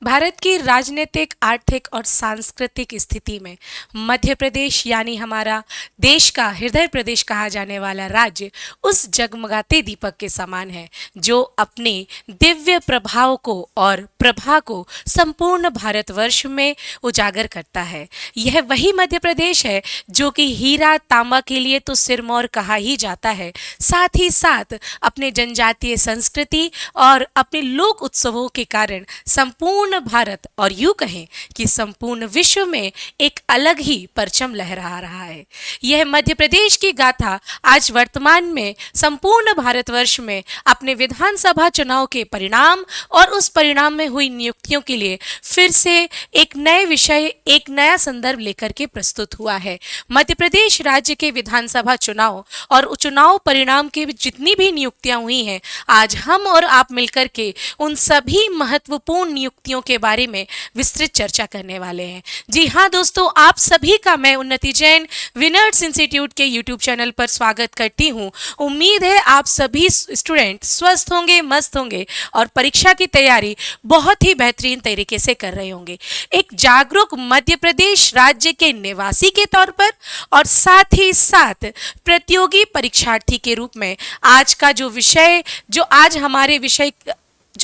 भारत की राजनीतिक, आर्थिक और सांस्कृतिक स्थिति में मध्य प्रदेश यानी हमारा देश का हृदय प्रदेश कहा जाने वाला राज्य उस जगमगाते दीपक के समान है जो अपने दिव्य प्रभाव को और प्रभा को संपूर्ण भारतवर्ष में उजागर करता है। यह वही मध्य प्रदेश है जो कि हीरा तांबा के लिए तो सिरमौर कहा ही जाता है, साथ ही साथ अपने जनजातीय संस्कृति और अपने लोक उत्सवों के कारण संपूर्ण भारत और यूं कहें कि संपूर्ण विश्व में एक अलग ही परचम लहरा रहा है। यह मध्य प्रदेश की गाथा आज वर्तमान में संपूर्ण भारतवर्ष में अपने विधानसभा चुनाव के परिणाम और उस परिणाम में हुई नियुक्तियों के लिए फिर से एक नए विषय, एक नया संदर्भ लेकर के प्रस्तुत हुआ है। मध्य प्रदेश राज्य के विधानसभा चुनाव और चुनाव परिणाम की जितनी भी नियुक्तियां हुई हैं, आज हम और आप मिलकर के उन सभी महत्वपूर्ण नियुक्तियों के बारे में विस्तृत चर्चा करने वाले हैं। जी हाँ दोस्तों, आप सभी का मैं उन्नति जैन विनर्स इंस्टीट्यूट के यूट्यूब चैनल पर स्वागत करती हूँ। उम्मीद है आप सभी स्टूडेंट स्वस्थ होंगे, मस्त होंगे और परीक्षा की तैयारी बहुत ही बेहतरीन तरीके से कर रहे होंगे। एक जागरूक मध्य प्रदेश राज्य के निवासी के तौर पर और साथ ही साथ प्रतियोगी परीक्षार्थी के रूप में आज का जो विषय, जो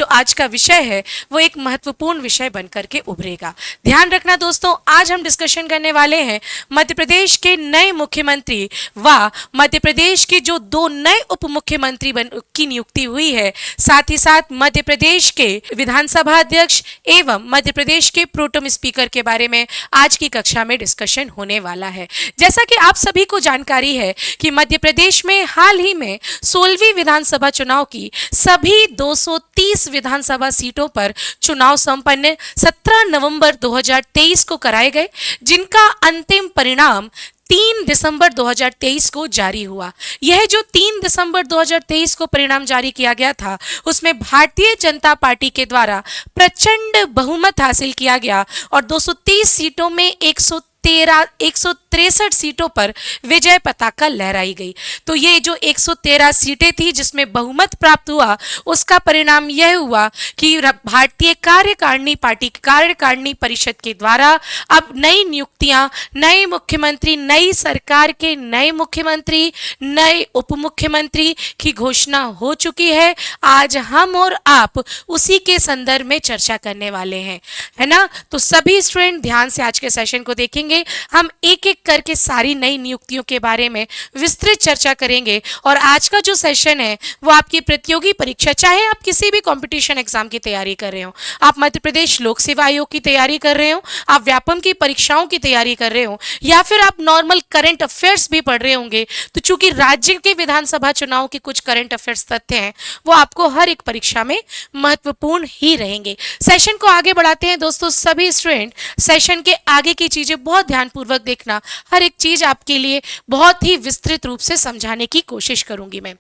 आज का विषय है वो एक महत्वपूर्ण विषय बनकर के उभरेगा। ध्यान रखना दोस्तों, आज हम डिस्कशन करने वाले हैं मध्य प्रदेश के नए मुख्यमंत्री व मध्य प्रदेश के जो दो नए उप मुख्यमंत्री की नियुक्ति हुई है, साथ ही साथ मध्य प्रदेश के विधानसभा अध्यक्ष एवं मध्य प्रदेश के प्रोटेम स्पीकर के बारे में आज की कक्षा में डिस्कशन होने वाला है। जैसा कि आप सभी को जानकारी है कि मध्य प्रदेश में हाल ही में 16वीं विधानसभा चुनाव की सभी 230 विधानसभा सीटों पर चुनाव संपन्न 17 नवंबर 2023 को कराए गए, जिनका अंतिम परिणाम 3 दिसंबर 2023 को जारी हुआ। यह जो 3 दिसंबर 2023 को परिणाम जारी किया गया था, उसमें भारतीय जनता पार्टी के द्वारा प्रचंड बहुमत हासिल किया गया और 230 सीटों में 163 सीटों पर विजय पताका लहराई गई। तो ये जो 113 सीटें थी जिसमें बहुमत प्राप्त हुआ, उसका परिणाम यह हुआ कि भारतीय कार्यकारिणी परिषद के द्वारा अब नई नियुक्तियां, नए मुख्यमंत्री, नई सरकार के नए मुख्यमंत्री, नए उप मुख्यमंत्री की घोषणा हो चुकी है। आज हम और आप उसी के संदर्भ में चर्चा करने वाले हैं, है ना। तो सभी स्टूडेंट ध्यान से आज के सेशन को देखेंगे। हम एक एक करके सारी नई नियुक्तियों के बारे में विस्तृत चर्चा करेंगे और आज का जो सेशन है वो आपकी प्रतियोगी परीक्षा, चाहे आप किसी भी कंपटीशन एग्जाम की तैयारी कर रहे हो, आप मध्य प्रदेश लोक सेवा आयोग की तैयारी कर रहे हो, आप व्यापम की परीक्षाओं की तैयारी कर रहे हो या फिर आप नॉर्मल करंट अफेयर्स भी पढ़ रहे होंगे, तो चूंकि राज्य के विधानसभा चुनाव के कुछ करंट अफेयर्स तथ्य हैं वो आपको हर एक परीक्षा में महत्वपूर्ण ही रहेंगे। सेशन को आगे बढ़ाते हैं दोस्तों। सभी स्टूडेंट सेशन के आगे की चीजें बहुत ध्यानपूर्वक देखना, हर एक चीज आपके लिए बहुत ही विस्तृत रूप से समझाने की कोशिश करूंगी मैं।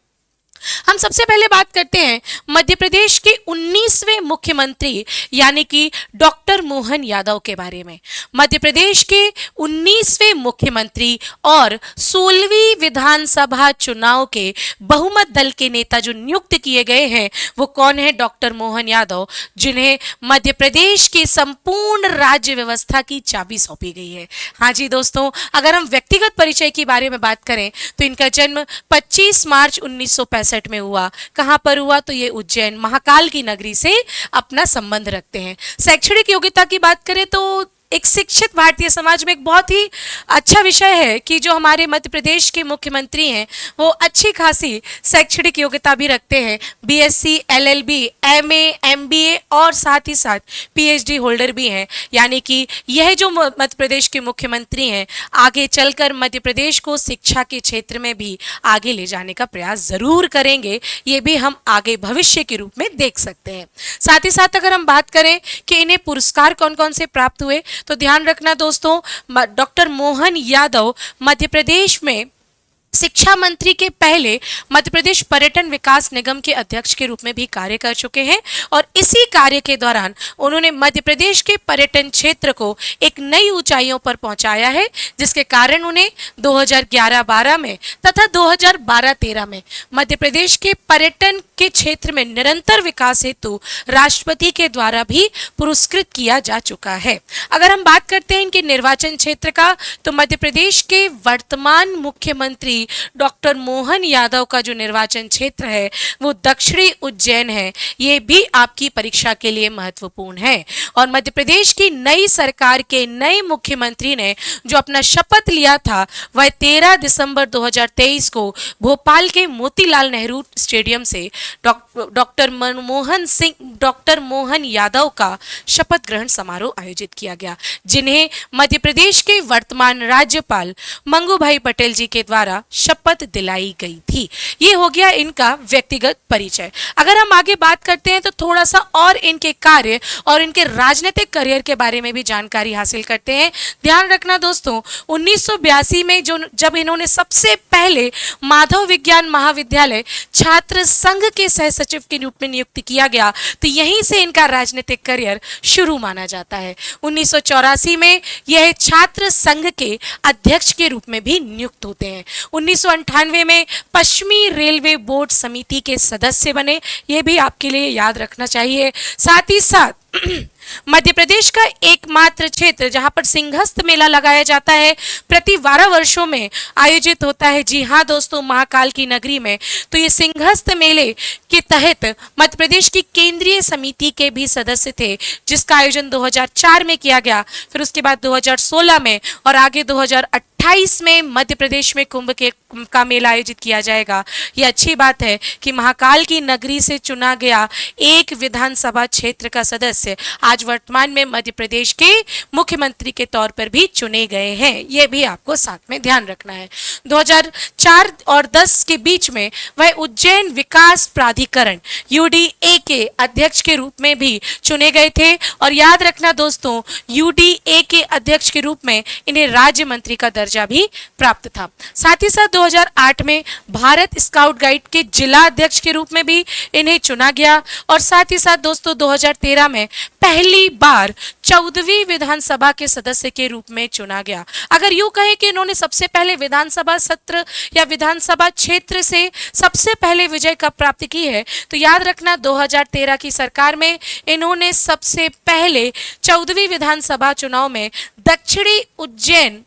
हम सबसे पहले बात करते हैं मध्य प्रदेश के 19वें मुख्यमंत्री यानी कि डॉक्टर मोहन यादव के बारे में। मध्य प्रदेश के 19वें मुख्यमंत्री और 16वीं विधानसभा चुनाव के बहुमत दल के नेता जो नियुक्त किए गए हैं वो कौन है? डॉक्टर मोहन यादव, जिन्हें मध्य प्रदेश के संपूर्ण राज्य व्यवस्था की चाबी सौंपी गई है। हाँ जी दोस्तों, अगर हम व्यक्तिगत परिचय के बारे में बात करें तो इनका जन्म 25 मार्च 1965 में हुआ। कहां पर हुआ? तो ये उज्जैन महाकाल की नगरी से अपना संबंध रखते हैं। शैक्षणिक योग्यता की बात करें तो एक शिक्षित भारतीय समाज में एक बहुत ही अच्छा विषय है कि जो हमारे मध्य प्रदेश के मुख्यमंत्री हैं वो अच्छी खासी शैक्षणिक योग्यता भी रखते हैं। बीएससी, एलएलबी, एमए, एमबीए और साथ ही साथ पीएचडी होल्डर भी हैं। यानी कि यह जो मध्य प्रदेश के मुख्यमंत्री हैं आगे चलकर मध्य प्रदेश को शिक्षा के क्षेत्र में भी आगे ले जाने का प्रयास जरूर करेंगे। ये भी हम आगे भविष्य के रूप में देख सकते हैं। साथ ही साथ अगर हम बात करें कि इन्हें पुरस्कार कौन कौन से प्राप्त हुए, तो ध्यान रखना दोस्तों, डॉक्टर मोहन यादव मध्य प्रदेश में शिक्षा मंत्री के पहले मध्य प्रदेश पर्यटन विकास निगम के अध्यक्ष के रूप में भी कार्य कर चुके हैं और इसी कार्य के दौरान उन्होंने मध्य प्रदेश के पर्यटन क्षेत्र को एक नई ऊंचाइयों पर पहुंचाया है, जिसके कारण उन्हें 2011-12 में तथा 2012-13 में मध्य प्रदेश के पर्यटन के क्षेत्र में निरंतर विकास हेतु राष्ट्रपति के द्वारा भी पुरस्कृत किया जा चुका है। अगर हम बात करते हैं इनके निर्वाचन क्षेत्र का, तो मध्य प्रदेश के वर्तमान मुख्यमंत्री डॉक्टर मोहन यादव का जो निर्वाचन क्षेत्र है वो दक्षिणी उज्जैन है। ये भी आपकी परीक्षा के लिए महत्वपूर्ण है। और मध्य प्रदेश की नई सरकार के नए मुख्यमंत्री ने जो अपना शपथ लिया था वह 13 दिसंबर 2023 को भोपाल के मोतीलाल नेहरू स्टेडियम से डॉक्टर मोहन यादव का शपथ ग्रहण समारोह आयोजित किया गया, जिन्हें मध्य प्रदेश के वर्तमान राज्यपाल मंगू भाई पटेल जी के द्वारा शपथ दिलाई गई थी। ये हो गया इनका व्यक्तिगत परिचय। अगर हम आगे बात करते हैं तो थोड़ा सा और इनके कार्य और इनके राजनीतिक करियर के बारे में भी जानकारी हासिल करते हैं। ध्यान रखना दोस्तों, 1982 में जब इन्होंने सबसे पहले माधव विज्ञान महाविद्यालय छात्र संघ के सह सचिव के रूप में नियुक्त किया गया, तो यहीं से इनका राजनीतिक करियर शुरू माना जाता है। 1984 में यह छात्र संघ के अध्यक्ष के रूप में भी नियुक्त होते हैं। 1998 में पश्चिमी रेलवे बोर्ड समिति के सदस्य बने, यह भी आपके लिए याद रखना चाहिए। साथ ही साथ मध्य प्रदेश का एकमात्र क्षेत्र जहां पर सिंहस्थ मेला लगाया जाता है, प्रति 12 वर्षों में आयोजित होता है। जी हां दोस्तों, महाकाल की नगरी में। तो ये सिंहस्थ मेले के तहत मध्य प्रदेश की केंद्रीय समिति के भी सदस्य थे, जिसका आयोजन 2004 में किया गया, फिर उसके बाद 2016 में और आगे 2028 में मध्य प्रदेश में कुंभ का मेला आयोजित किया जाएगा। यह अच्छी बात है कि महाकाल की नगरी से चुना गया एक विधानसभा क्षेत्र का सदस्य आज वर्तमान में मध्य प्रदेश के मुख्यमंत्री के तौर पर भी चुने गए हैं। यह भी आपको साथ में ध्यान रखना है। 2004 और 10 के बीच में वह उज्जैन विकास प्राधिकरण यूडीए के अध्यक्ष के रूप में भी चुने गए थे। और याद रखना दोस्तों, यूडीए के अध्यक्ष के रूप में इन्हें राज्य मंत्री का दर्जा भी प्राप्त था। साथ ही साथ 2008 में भारत स्काउट गाइड के जिला अध्यक्ष के रूप में भी इन्हें चुना गया। और साथ ही साथ दोस्तों 2013 में पहली बार 14वीं विधानसभा के सदस्य के रूप में चुना गया। अगर यूं कहें कि इन्होंने सबसे पहले विधानसभा सत्र या विधानसभा क्षेत्र से सबसे पहले विजय कब प्राप्त की है, तो याद रखना 2013 की सरकार में इन्होंने सबसे पहले 14वीं विधानसभा चुनाव में दक्षिणी उज्जैन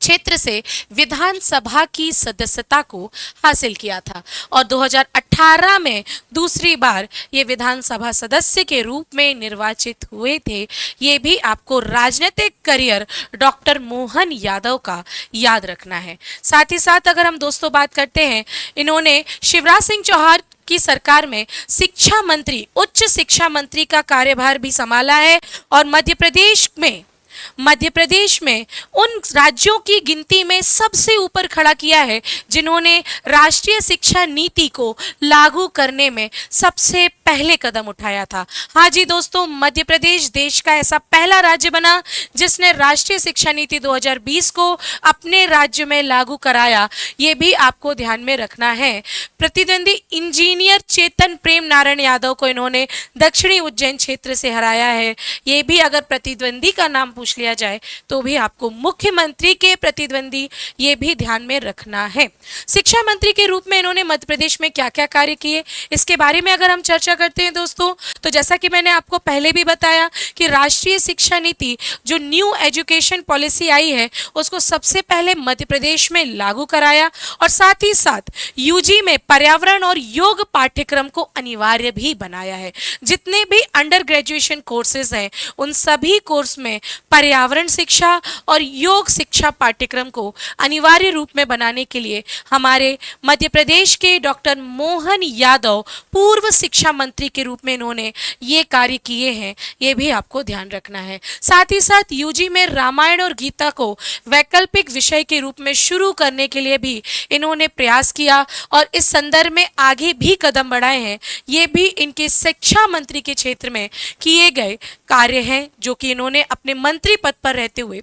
क्षेत्र से विधानसभा की सदस्यता को हासिल किया था। और 2018 में दूसरी बार ये विधानसभा सदस्य के रूप में निर्वाचित हुए थे। ये भी आपको राजनीतिक करियर डॉक्टर मोहन यादव का याद रखना है। साथ ही साथ अगर हम दोस्तों बात करते हैं, इन्होंने शिवराज सिंह चौहान की सरकार में शिक्षा मंत्री, उच्च शिक्षा मंत्री का कार्यभार भी संभाला है। और मध्य प्रदेश में उन राज्यों की गिनती में सबसे ऊपर खड़ा किया है जिन्होंने राष्ट्रीय शिक्षा नीति को लागू करने में सबसे पहले कदम उठाया था। हाँ जी दोस्तों, मध्य प्रदेश देश का ऐसा पहला राज्य बना जिसने राष्ट्रीय शिक्षा नीति 2020 को अपने राज्य में लागू कराया। ये भी आपको ध्यान में रखना है। प्रतिद्वंदी इंजीनियर चेतन प्रेम नारायण यादव को इन्होंने दक्षिणी उज्जैन क्षेत्र से हराया है। ये भी अगर प्रतिद्वंदी का नाम पूछ लिया जाए तो भी आपको मुख्यमंत्री के प्रतिद्वंदी ये भी ध्यान में रखना है। शिक्षा मंत्री के रूप में इन्होंने मध्य प्रदेश में क्या क्या कार्य किए, इसके बारे में अगर हम चर्चा करते हैं दोस्तों, तो जैसा कि मैंने आपको पहले भी बताया कि राष्ट्रीय शिक्षा नीति जो न्यू एजुकेशन पॉलिसी आई है उसको सबसे पहले मध्य प्रदेश में लागू कराया। और साथ ही साथ यूजी में पर्यावरण और योग पाठ्यक्रम को अनिवार्य भी बनाया है। जितने भी अंडर ग्रेजुएशन कोर्सेज हैं उन सभी कोर्स में पर्यावरण शिक्षा और योग शिक्षा पाठ्यक्रम को अनिवार्य रूप में बनाने के लिए हमारे मध्य प्रदेश के डॉक्टर मोहन यादव पूर्व शिक्षा मंत्री के रूप में इन्होंने ये कार्य किए हैं। ये भी आपको ध्यान रखना है। साथ ही साथ यूजी में रामायण और गीता को वैकल्पिक विषय के रूप में शुरू करने के लिए भी इन्होंने प्रयास किया और इस संदर्भ में आगे भी कदम बढ़ाए हैं। ये भी इनके शिक्षा मंत्री के क्षेत्र में किए गए कार्य हैं जो कि इन्होंने अपने मंत्री पद पर रहते हुए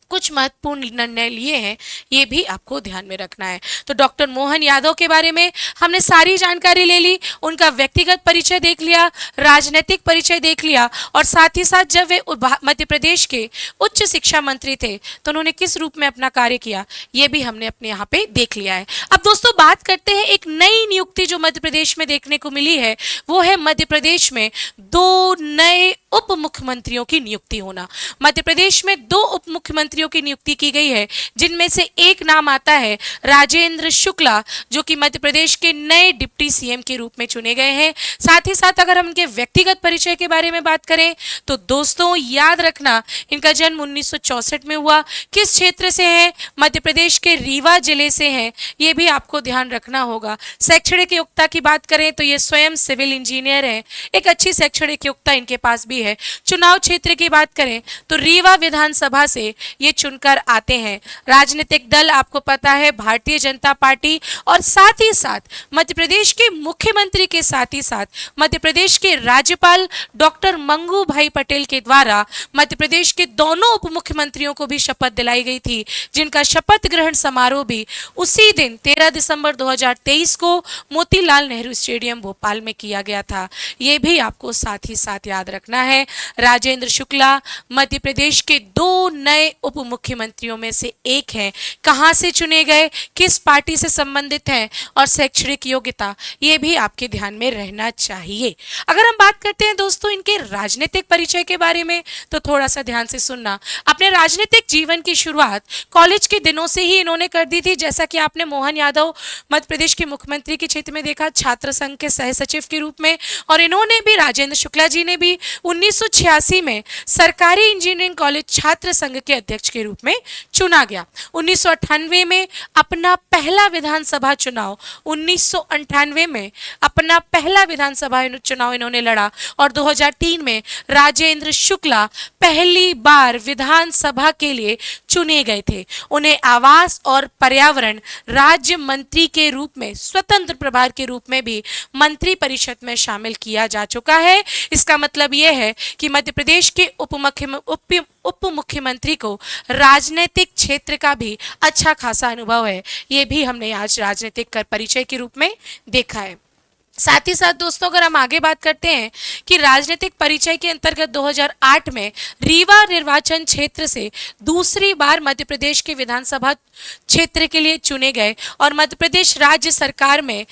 कुछ महत्वपूर्ण निर्णय लिए हैं, ये भी आपको ध्यान में रखना है। तो डॉक्टर मोहन यादव के बारे में हमने सारी जानकारी ले ली, उनका व्यक्तिगत परिचय देख लिया, राजनीतिक परिचय देख लिया, और साथ ही साथ जब वे मध्य प्रदेश के उच्च शिक्षा मंत्री थे तो उन्होंने किस रूप में अपना कार्य किया, ये भी हमने अपने यहाँ पे देख लिया है। अब दोस्तों बात करते हैं एक नई नियुक्ति जो मध्य प्रदेश में देखने को मिली है, वो है मध्य प्रदेश में 2 नए उप मुख्यमंत्रियों की नियुक्ति होना। मध्य प्रदेश में 2 उप मुख्यमंत्रियों की नियुक्ति की गई है, जिनमें से एक नाम आता है राजेंद्र शुक्ला, जो कि मध्य प्रदेश के नए डिप्टी सीएम के रूप में चुने गए हैं। साथ ही साथ अगर हम इनके व्यक्तिगत परिचय के बारे में बात करें तो दोस्तों याद रखना, इनका जन्म 1964 में हुआ। किस क्षेत्र से है? मध्य प्रदेश के रीवा जिले से है, ये भी आपको ध्यान रखना होगा। शैक्षणिक योग्यता की बात करें तो ये स्वयं सिविल इंजीनियर है, एक अच्छी शैक्षणिक योग्यता इनके पास भी है। चुनाव क्षेत्र की बात करें तो रीवा विधानसभा से ये चुनकर आते हैं। राजनीतिक दल आपको पता है भारतीय जनता पार्टी, और साथ ही साथ मध्य प्रदेश के मुख्यमंत्री के साथ ही साथ मध्य प्रदेश के राज्यपाल डॉक्टर मंगू भाई पटेल के द्वारा मध्य प्रदेश के दोनों उप मुख्यमंत्रियों को भी शपथ दिलाई गई थी, जिनका शपथ ग्रहण समारोह भी उसी दिन 13 दिसंबर 2023 को मोतीलाल नेहरू स्टेडियम भोपाल में किया गया था। ये भी आपको साथ ही साथ याद रखना है। राजेंद्र शुक्ला मध्य प्रदेश के 2 नए उप मुख्यमंत्रियों में से एक हैं। कहां से चुने गए, किस पार्टी से संबंधित हैं, और शैक्षणिक योग्यता, ये भी आपके ध्यान में रहना चाहिए। अगर हम बात करते हैं दोस्तों इनके राजनीतिक परिचय के बारे में तो थोड़ा सा ध्यान से सुनना। अपने राजनीतिक जीवन की शुरुआत कॉलेज के दिनों से ही इन्होंने कर दी थी। जैसा कि आपने मोहन यादव मध्य प्रदेश के मुख्यमंत्री के क्षेत्र में देखा, छात्र संघ के सह सचिव के रूप में, और इन्होंने भी, राजेंद्र शुक्ला जी ने भी 1986 में सरकारी इंजीनियरिंग कॉलेज छात्र संघ के अध्यक्ष के रूप में चुना गया। 1998 में अपना पहला विधानसभा चुनाव 1998 में अपना पहला विधानसभा चुनाव इन्होंने लड़ा, और 2003 में राजेंद्र शुक्ला पहली बार विधानसभा के लिए चुने गए थे। उन्हें आवास और पर्यावरण राज्य मंत्री के रूप में, स्वतंत्र प्रभार के रूप में भी मंत्री परिषद में शामिल किया जा चुका है। इसका मतलब यह है कि मध्य प्रदेश के उप मुख्यमंत्री को राजनीतिक क्षेत्र का भी अच्छा खासा अनुभव है। ये भी हमने आज राजनीतिक कर परिचय के रूप में देखा है। साथ ही साथ दोस्तों अगर हम आगे बात करते हैं कि राजनीतिक परिचय के अंतर्गत 2008 में रीवा निर्वाचन क्षेत्र से दूसरी बार मध्य प्रदेश के विधानसभा क्षेत्र के लिए चुने गए, और मध्य प्रदेश राज्य सरकार में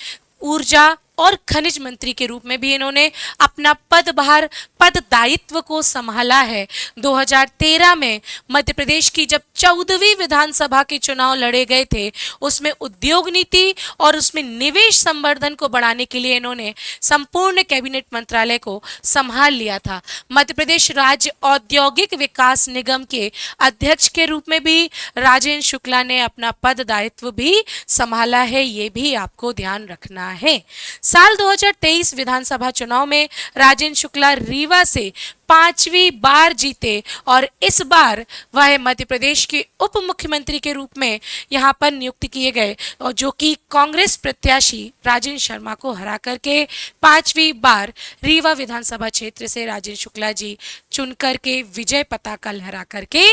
ऊर्जा और खनिज मंत्री के रूप में भी इन्होंने अपना पद दायित्व को संभाला है। 2013 में मध्य प्रदेश की जब 14वीं विधानसभा के चुनाव लड़े गए थे, उसमें उद्योग नीति और उसमें निवेश संवर्धन को बढ़ाने के लिए इन्होंने संपूर्ण कैबिनेट मंत्रालय को संभाल लिया था। मध्य प्रदेश राज्य औद्योगिक विकास निगम के अध्यक्ष के रूप में भी राजेंद्र शुक्ला ने अपना पद दायित्व भी संभाला है, ये भी आपको ध्यान रखना है। साल 2023 विधानसभा चुनाव में राजेंद्र शुक्ला रीवा से 5वीं बार जीते, और इस बार वह मध्य प्रदेश के उप मुख्यमंत्री के रूप में यहां पर नियुक्त किए गए, और जो कि कांग्रेस प्रत्याशी राजेंद्र शर्मा को हरा करके 5वीं बार रीवा विधानसभा क्षेत्र से राजेंद्र शुक्ला जी चुन करके विजय पताका लहरा करके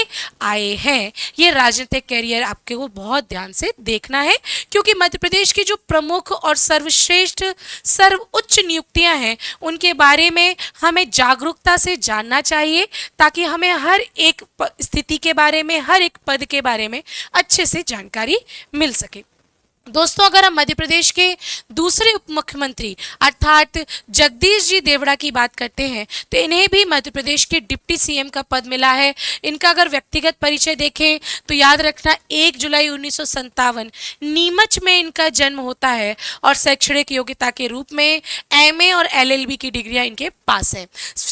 आए हैं। ये राजनीतिक कैरियर आपको बहुत ध्यान से देखना है, क्योंकि मध्य प्रदेश की जो प्रमुख और सर्वश्रेष्ठ सर्वोच्च नियुक्तियां हैं उनके बारे में हमें जागरूकता से जानना चाहिए, ताकि हमें हर एक स्थिति के बारे में, हर एक पद के बारे में अच्छे से जानकारी मिल सके। दोस्तों अगर हम मध्य प्रदेश के दूसरे उप मुख्यमंत्री अर्थात जगदीश जी देवड़ा की बात करते हैं तो इन्हें भी मध्य प्रदेश के डिप्टी सीएम का पद मिला है। इनका अगर व्यक्तिगत परिचय देखें तो याद रखना 1 जुलाई 1957 नीमच में इनका जन्म होता है, और शैक्षणिक योग्यता के रूप में एमए और एलएलबी की डिग्रियां इनके पास है।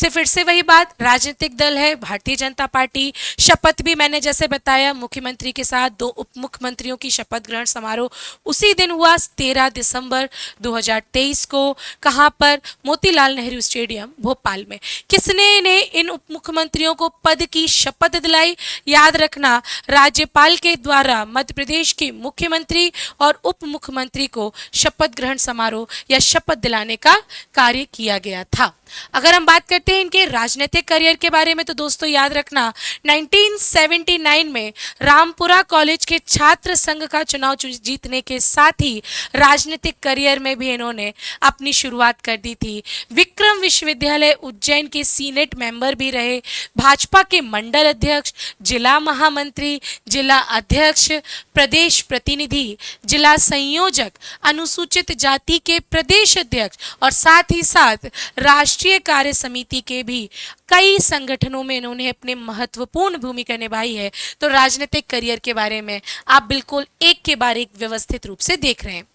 फिर से वही बात, राजनीतिक दल है भारतीय जनता पार्टी। शपथ भी मैंने जैसे बताया मुख्यमंत्री के साथ 2 उप मुख्यमंत्रियों की शपथ ग्रहण समारोह उसी दिन हुआ 13 दिसंबर 2023 को। कहां पर? मोतीलाल नेहरू स्टेडियम भोपाल में। किसने इन्हें इन उप मुख्यमंत्रियों को पद की शपथ दिलाई? याद रखना, राज्यपाल के द्वारा मध्य प्रदेश के मुख्यमंत्री और उप मुख्यमंत्री को शपथ ग्रहण समारोह या शपथ दिलाने का कार्य किया गया था। अगर हम बात करते हैं इनके राजनीतिक करियर के बारे में तो दोस्तों याद रखना 1979 में रामपुरा कॉलेज के छात्र संघ का चुनाव जीतने के साथ ही राजनीतिक करियर में भी इन्होंने अपनी शुरुआत कर दी थी। विक्रम विश्वविद्यालय उज्जैन के सीनेट मेंबर भी रहे, भाजपा के मंडल अध्यक्ष, जिला महामंत्री, जिला अध्यक्ष, प्रदेश प्रतिनिधि, जिला संयोजक, अनुसूचित जाति के प्रदेश अध्यक्ष और साथ ही साथ राष्ट्रीय कार्य समिति के भी कई संगठनों में इन्होंने अपने महत्वपूर्ण भूमिका निभाई है। तो राजनीतिक करियर के बारे में आप बिल्कुल एक के बाद एक व्यवस्थित रूप से देख रहे हैं।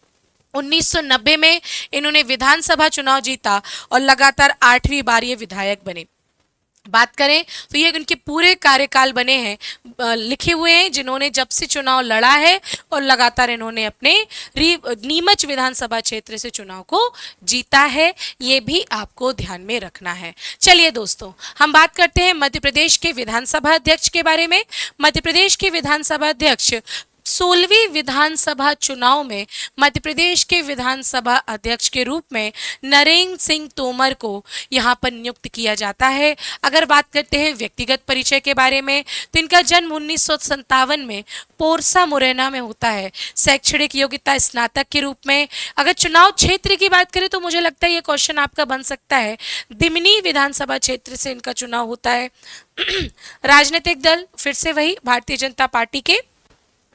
1990 में इन्होंने विधानसभा चुनाव जीता और लगातार 8वीं बार ये विधायक बने। बात करें तो ये उनके पूरे कार्यकाल बने हैं लिखे हुए हैं जिन्होंने जब से चुनाव लड़ा है और लगातार इन्होंने अपने नीमच विधानसभा क्षेत्र से चुनाव को जीता है, ये भी आपको ध्यान में रखना है। चलिए दोस्तों, हम बात करते हैं मध्य प्रदेश के विधानसभा अध्यक्ष के बारे में। मध्य प्रदेश के विधानसभा अध्यक्ष 16वीं विधानसभा चुनाव में मध्य प्रदेश के विधानसभा अध्यक्ष के रूप में नरेंद्र सिंह तोमर को यहां पर नियुक्त किया जाता है। अगर बात करते हैं व्यक्तिगत परिचय के बारे में तो इनका जन्म 1957 में पोरसा मुरैना में होता है। शैक्षणिक योग्यता स्नातक के रूप में। अगर चुनाव क्षेत्र की बात करें तो मुझे लगता है ये क्वेश्चन आपका बन सकता है, दिमनी विधानसभा क्षेत्र से इनका चुनाव होता है। राजनीतिक दल फिर से वही भारतीय जनता पार्टी के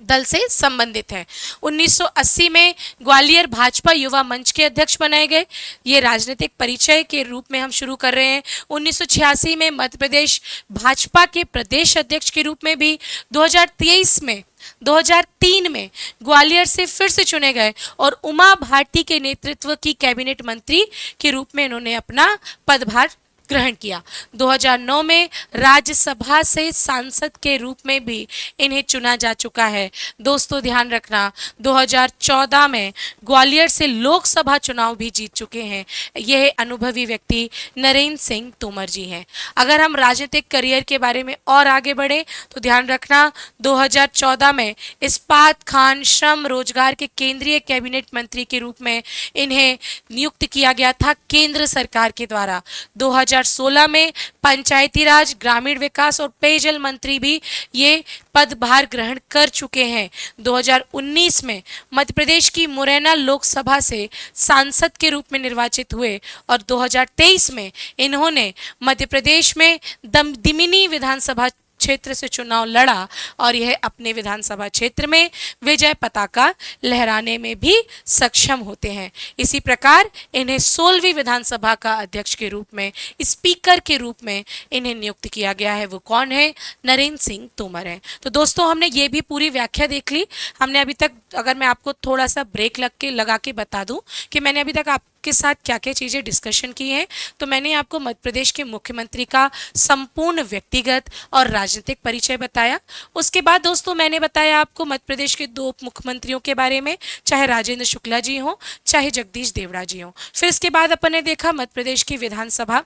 दल से संबंधित है। 1980 में ग्वालियर भाजपा युवा मंच के अध्यक्ष बनाए गए। ये राजनीतिक परिचय के रूप में हम शुरू कर रहे हैं। 1986 में मध्य प्रदेश भाजपा के प्रदेश अध्यक्ष के रूप में भी। 2003 में ग्वालियर से फिर से चुने गए और उमा भारती के नेतृत्व की कैबिनेट मंत्री के रूप में इन्होंने अपना पदभार ग्रहण किया। 2009 में राज्यसभा से सांसद के रूप में भी इन्हें चुना जा चुका है। दोस्तों ध्यान रखना, 2014 में ग्वालियर से लोकसभा चुनाव भी जीत चुके हैं। यह अनुभवी व्यक्ति नरेंद्र सिंह तोमर जी हैं। अगर हम राजनीतिक करियर के बारे में और आगे बढ़े तो ध्यान रखना 2014 में इस्पात, खान, श्रम, रोजगार के केंद्रीय कैबिनेट मंत्री के रूप में इन्हें नियुक्त किया गया था केंद्र सरकार के द्वारा। 2016 में पंचायती राज, ग्रामीण विकास और पेयजल मंत्री भी ये पदभार ग्रहण कर चुके हैं। 2019 में मध्य प्रदेश की मुरैना लोकसभा से सांसद के रूप में निर्वाचित हुए और 2023 में इन्होंने मध्य प्रदेश में दिमनी विधानसभा क्षेत्र से चुनाव लड़ा और यह अपने विधानसभा क्षेत्र में विजय पताका लहराने में भी सक्षम होते हैं। इसी प्रकार इन्हें 16वीं विधानसभा का अध्यक्ष के रूप में, स्पीकर के रूप में इन्हें नियुक्त किया गया है। वो कौन है? नरेंद्र सिंह तोमर हैं। तो दोस्तों हमने ये भी पूरी व्याख्या देख ली। हमने अभी तक, अगर मैं आपको थोड़ा सा ब्रेक लगा के बता दूं कि मैंने अभी तक के साथ क्या क्या चीज़ें डिस्कशन की हैं, तो मैंने आपको मध्य प्रदेश के मुख्यमंत्री का संपूर्ण व्यक्तिगत और राजनीतिक परिचय बताया। उसके बाद दोस्तों मैंने बताया आपको मध्य प्रदेश के 2 उप मुख्यमंत्रियों के बारे में, चाहे राजेंद्र शुक्ला जी हों चाहे जगदीश देवड़ा जी हों। फिर इसके बाद अपन ने देखा मध्य प्रदेश की विधानसभा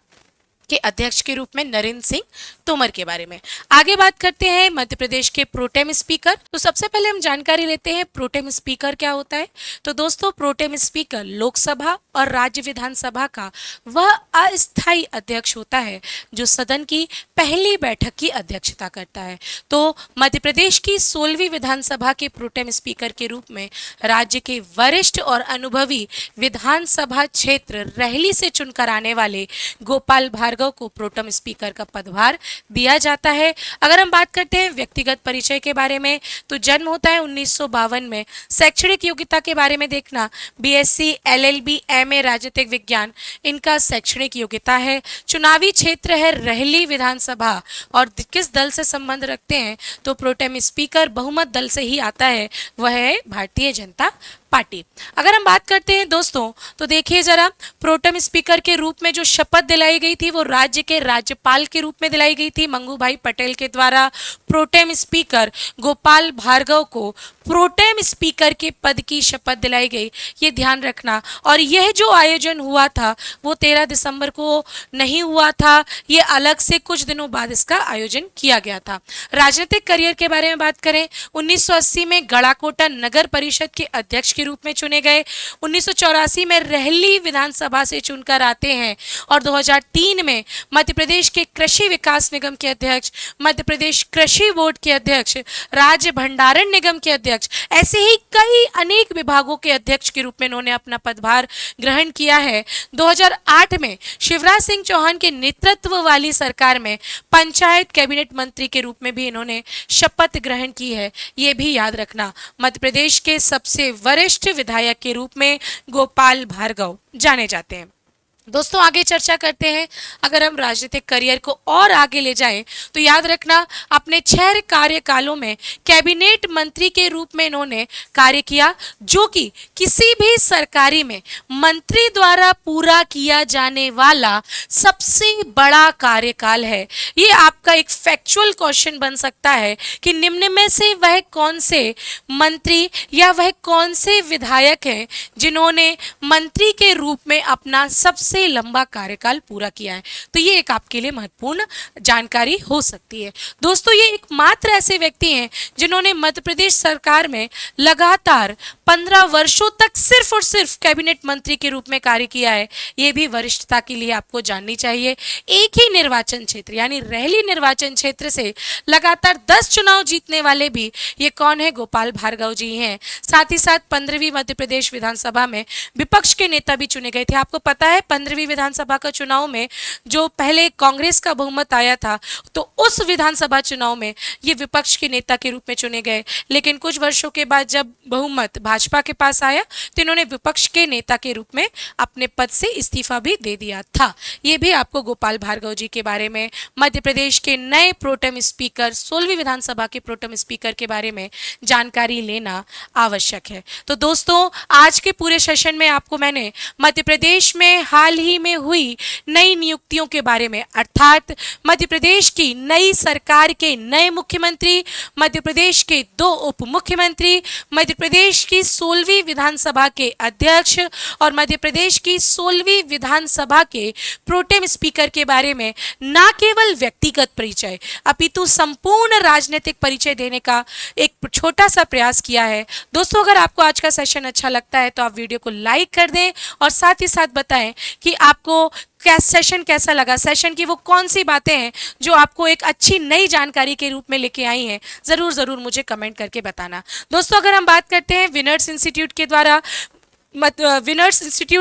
के अध्यक्ष के रूप में नरेंद्र सिंह तोमर के बारे में। आगे बात करते हैं मध्य प्रदेश के प्रोटेम स्पीकर। तो सबसे पहले हम जानकारी लेते हैं प्रोटेम स्पीकर क्या होता है। तो दोस्तों प्रोटेम स्पीकर लोकसभा और राज्य विधानसभा का वह अस्थायी अध्यक्ष होता है जो सदन की पहली बैठक की अध्यक्षता करता है। तो मध्य प्रदेश की 16वीं विधानसभा के प्रोटेम स्पीकर के रूप में राज्य के वरिष्ठ और अनुभवी विधानसभा क्षेत्र रहली से चुनकर आने वाले गोपाल भार्गव को प्रोटेम स्पीकर का पदभार दिया जाता है। अगर हम बात करते हैं व्यक्तिगत परिचय के बारे में तो जन्म होता है 1952 में। शैक्षणिक योग्यता के बारे में देखना, बीएससी, एलएलबी, एमए राजनीतिक विज्ञान इनका शैक्षणिक योग्यता है। चुनावी क्षेत्र है रहली विधानसभा और किस दल से संबंध रखते हैं तो प्रोटेम स्पीकर बहुमत दल से ही आता है, वह है भारतीय जनता पार्टी। अगर हम बात करते हैं दोस्तों तो देखिए जरा, प्रोटेम स्पीकर के रूप में जो शपथ दिलाई गई थी वो राज्य के राज्यपाल के रूप में दिलाई गई थी मंगू भाई पटेल के द्वारा। प्रोटेम स्पीकर गोपाल भार्गव को प्रोटेम स्पीकर के पद की शपथ दिलाई गई, ये ध्यान रखना। और यह जो आयोजन हुआ था वो 13 दिसंबर को नहीं हुआ था, ये अलग से कुछ दिनों बाद इसका आयोजन किया गया था। राजनीतिक करियर के बारे में बात करें, 1980 में गड़ाकोटा नगर परिषद के अध्यक्ष के रूप में चुने गए। 1984 में रहली विधानसभा से चुनकर आते हैं और 2003 में मध्य प्रदेश के कृषि विकास निगम के अध्यक्ष, मध्य प्रदेश कृषि बोर्ड के अध्यक्ष, राज्य भंडारण निगम के अध्यक्ष, ऐसे ही कई अनेक विभागों के अध्यक्ष के रूप में इन्होंने अपना पदभार ग्रहण किया है। 2008 में शिवराज सिंह चौहान के नेतृत्व वाली सरकार में पंचायत कैबिनेट मंत्री के रूप में भी इन्होंने शपथ ग्रहण की है। ये भी याद रखना, मध्य प्रदेश के सबसे वरिष्ठ विधायक के रूप में गोपाल भार्गव जाने जाते हैं। दोस्तों आगे चर्चा करते हैं। अगर हम राजनीतिक करियर को और आगे ले जाएं तो याद रखना, अपने 6 कार्यकालों में कैबिनेट मंत्री के रूप में इन्होंने कार्य किया, जो कि किसी भी सरकारी में मंत्री द्वारा पूरा किया जाने वाला सबसे बड़ा कार्यकाल है। ये आपका एक फैक्चुअल क्वेश्चन बन सकता है कि निम्न में से वह कौन से मंत्री या वह कौन से विधायक हैं जिन्होंने मंत्री के रूप में अपना सबसे लंबा कार्यकाल पूरा किया है। तो ये एक आपके लिए महत्वपूर्ण जानकारी हो सकती है। दोस्तों ये एकमात्र ऐसे व्यक्ति हैं जिन्होंने मध्य प्रदेश सरकार में लगातार 15 वर्षों तक सिर्फ और सिर्फ कैबिनेट मंत्री के रूप में कार्य किया है। ये भी वरिष्ठता के लिए आपको जाननी चाहिए। एक ही निर्वाचन क्षेत्र यानी रहली निर्वाचन क्षेत्र से लगातार 10 चुनाव जीतने वाले भी ये कौन है? गोपाल भार्गव जी हैं। साथ ही साथ 15वीं मध्य प्रदेश विधानसभा में विपक्ष के नेता भी चुने गए थे। आपको पता है 15वीं विधानसभा का चुनाव में जो पहले कांग्रेस का बहुमत आया था, तो उस विधानसभा चुनाव में ये विपक्ष के नेता के रूप में चुने गए। लेकिन कुछ वर्षों के बाद जब बहुमत भाजपा के पास आया तो इन्होंने विपक्ष के नेता के रूप में अपने पद से इस्तीफा भी दे दिया था। ये भी आपको गोपाल भार्गव जी के बारे में, मध्य प्रदेश के नए प्रोटेम स्पीकर 16वीं विधानसभा के प्रोटेम स्पीकर के बारे में जानकारी लेना आवश्यक है। तो दोस्तों आज के पूरे सेशन में आपको मैंने मध्य प्रदेश में हाल ही में हुई नई नियुक्तियों के बारे में, अर्थात मध्य प्रदेश की नई सरकार के नए मुख्यमंत्री, मध्य प्रदेश के 2 उप मुख्यमंत्री, मध्य प्रदेश की 16वीं विधानसभा के अध्यक्ष और मध्य प्रदेश की 16वीं विधानसभा के प्रोटेम स्पीकर के बारे में न केवल व्यक्तिगत परिचय अपितु संपूर्ण राजनीतिक परिचय देने का एक छोटा सा प्रयास किया है। दोस्तों अगर आपको आज का सेशन अच्छा लगता है तो आप वीडियो को लाइक कर दें और साथ ही साथ बताएं कि आपको सेशन कैसा लगा, सेशन की वो कौन सी बातें हैं जो आपको एक अच्छी नई जानकारी के रूप में लेके आई हैं। ज़रूर मुझे कमेंट करके बताना। दोस्तों अगर हम बात करते हैं विनर्स इंस्टीट्यूट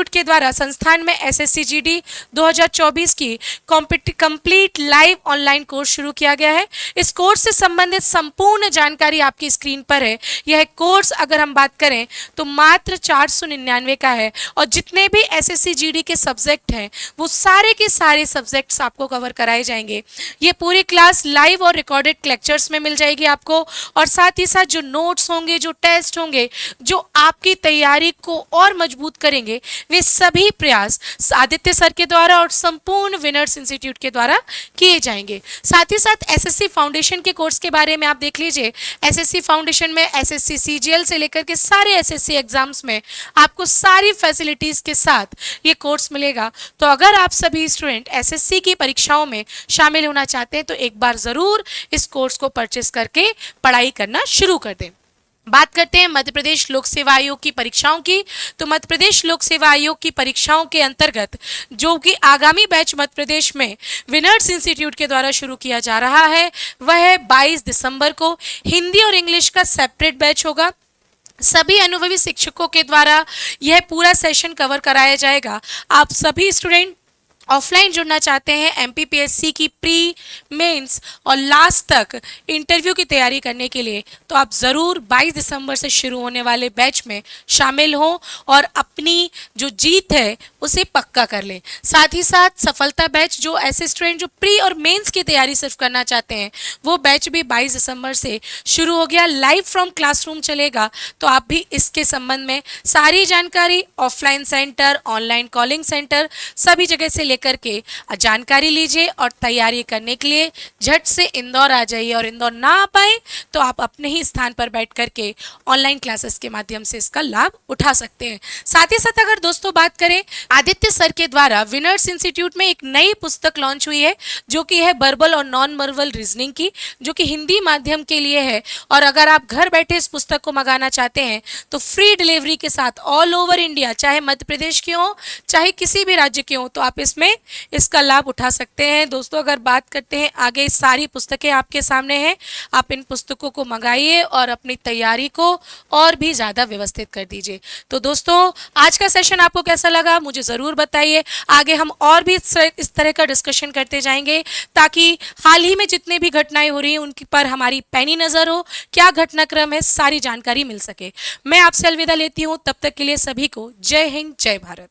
के द्वारा संस्थान में SSC-GD 2024 की कंप्लीट लाइव ऑनलाइन कोर्स शुरू किया गया है। इस कोर्स से संबंधित संपूर्ण जानकारी आपकी स्क्रीन पर है। यह कोर्स अगर हम बात करें तो मात्र 499 का है और जितने भी SSC-GD के सब्जेक्ट हैं वो सारे के सारे सब्जेक्ट्स आपको कवर कराए जाएंगे। ये पूरी क्लास लाइव और रिकॉर्डेड लेक्चर्स में मिल जाएगी आपको, और साथ ही साथ जो नोट्स होंगे, जो टेस्ट होंगे, जो आपकी तैयारी को और मजबूत करेंगे, वे सभी प्रयास आदित्य सर के द्वारा और संपूर्ण विनर्स इंस्टीट्यूट के द्वारा किए जाएंगे। साथ ही साथ SSC फाउंडेशन के कोर्स के बारे में आप देख लीजिए। SSC फाउंडेशन में SSC CGL से लेकर के सारे SSC एग्जाम्स में आपको सारी फैसिलिटीज के साथ ये कोर्स मिलेगा। तो अगर आप सभी स्टूडेंट SSC की परीक्षाओं में शामिल होना चाहते हैं तो एक बार जरूर इस कोर्स को परचेस करके पढ़ाई करना शुरू कर दें। बात करते हैं मध्य प्रदेश लोक सेवा आयोग की परीक्षाओं की। तो मध्य प्रदेश लोक सेवा आयोग की परीक्षाओं के अंतर्गत जो कि आगामी बैच मध्य प्रदेश में विनर्स इंस्टीट्यूट के द्वारा शुरू किया जा रहा है, वह है 22 दिसंबर को। हिंदी और इंग्लिश का सेपरेट बैच होगा। सभी अनुभवी शिक्षकों के द्वारा यह पूरा सेशन कवर कराया जाएगा। आप सभी स्टूडेंट ऑफलाइन जुड़ना चाहते हैं MPPSC की प्री, मेंस और लास्ट तक इंटरव्यू की तैयारी करने के लिए, तो आप ज़रूर 22 दिसंबर से शुरू होने वाले बैच में शामिल हों और अपनी जो जीत है उसे पक्का कर लें। साथ ही साथ सफलता बैच, जो ऐसे स्टूडेंट जो प्री और मेंस की तैयारी सिर्फ करना चाहते हैं, वो बैच भी 22 दिसंबर से शुरू हो गया। लाइव फ्रॉम क्लासरूम चलेगा। तो आप भी इसके संबंध में सारी जानकारी offline centre, online calling centre, सभी जगह से लेकर के जानकारी लीजिए और तैयारी करने के लिए झट से इंदौर आ जाइए। और इंदौर ना आ पाए तो आप अपने ही स्थान पर बैठ करके ऑनलाइन क्लासेस के माध्यम से इसका लाभ उठा सकते हैं। साथ ही साथ अगर दोस्तों बात करें, आदित्य सर के द्वारा विनर्स इंस्टीट्यूट में एक नई पुस्तक लॉन्च हुई है जो कि है वर्बल और नॉन वर्बल रीजनिंग की, जो कि हिंदी माध्यम के लिए है। और अगर आप घर बैठे इस पुस्तक को मंगाना चाहते हैं तो फ्री डिलीवरी के साथ ऑल ओवर इंडिया, चाहे मध्य प्रदेश के हो चाहे किसी भी राज्य के हो, तो आप इसमें इसका लाभ उठा सकते हैं। दोस्तों अगर बात करते हैं आगे, सारी पुस्तकें आपके सामने हैं, आप इन पुस्तकों को मंगाइए और अपनी तैयारी को और भी ज़्यादा व्यवस्थित कर दीजिए। तो दोस्तों आज का सेशन आपको कैसा लगा मुझे ज़रूर बताइए। आगे हम और भी इस तरह का डिस्कशन करते जाएंगे ताकि हाल ही में जितने भी घटनाएं हो रही हैं उनकी पर हमारी पैनी नज़र हो, क्या घटनाक्रम है, सारी जानकारी मिल सके। मैं आपसे अलविदा लेती हूँ, तब तक के लिए सभी को जय हिंद, जय भारत।